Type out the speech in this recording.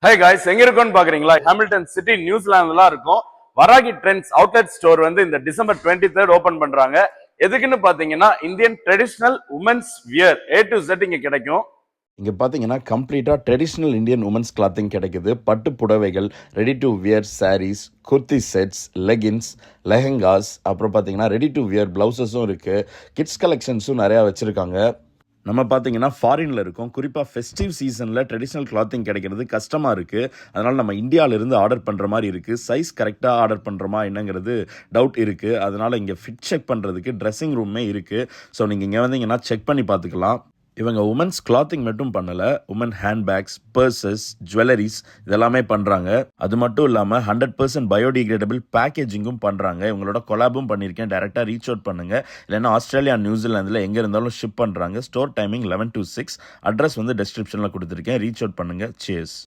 Hey guys, எங்க இருக்கோம்னு பாக்குறீங்களா? ஹாமில்டன் சிட்டி நியூசிலாந்துல இருக்கும். வராகி ட்ரெண்ட்ஸ் அவுட்லெட் ஸ்டோர் வந்து இந்த டிசம்பர் 23 ஓபன் பண்றாங்க. எதுக்குன்னு பாத்தீங்கன்னா Indian traditional women's wear A to Z இங்க கிடைக்கும். இங்கே பார்த்தீங்கன்னா கம்ப்ளீட்டாக ட்ரெடிஷ்னல் இந்தியன் உமன்ஸ் கிளாத்திங் கிடைக்குது. பட்டு புடவைகள், ready to wear saris, kurti sets, leggings, lehengas, அப்புறம் பார்த்தீங்கன்னா ரெடி டு வியர் ப்ளவுசஸும் இருக்குது. கிட்ஸ் கலெக்ஷன்ஸும் நிறையா வச்சுருக்காங்க. நம்ம பார்த்தீங்கன்னா ஃபாரினில் இருக்கோம். குறிப்பாக ஃபெஸ்டிவ் சீசனில் ட்ரெடிஷ்னல் கிளாத்திங் கிடைக்கிறது கஷ்டமாக இருக்குது. அதனால் நம்ம இந்தியாவிலேருந்து ஆர்டர் பண்ணுற மாதிரி இருக்குது. சைஸ் கரெக்டாக ஆர்டர் பண்ணுறோமா என்னங்கிறது டவுட் இருக்குது. அதனால் இங்கே ஃபிட் செக் பண்ணுறதுக்கு ட்ரெஸ்ஸிங் ரூமே இருக்குது. ஸோ நீங்கள் இங்கே வந்தீங்கன்னா செக் பண்ணி பார்த்துக்கலாம். இவங்க உமன்ஸ் கிளாத்திங் மட்டும் பண்ணலை, உமன் ஹேண்ட்பேக்ஸ், பர்சஸ், ஜுவல்லரிஸ் இதெல்லாமே பண்ணுறாங்க. அது மட்டும் இல்லாமல் 100% பயோடிகிரேடபிள் பேக்கேஜிங்கும் பண்ணுறாங்க. இவங்களோட கொலாபும் பண்ணியிருக்கேன். டேரெக்டாக ரீச் அவுட் பண்ணுங்கள். இல்லைன்னா ஆஸ்திரேலியா, நியூசிலாந்தில் எங்கே இருந்தாலும் ஷிப் பண்ணுறாங்க. Store timing 11 to 6. அட்ரஸ் வந்து டெஸ்கிரிப்ஷனில் கொடுத்துருக்கேன். ரீச் அவுட் பண்ணுங்கள். சியர்ஸ்.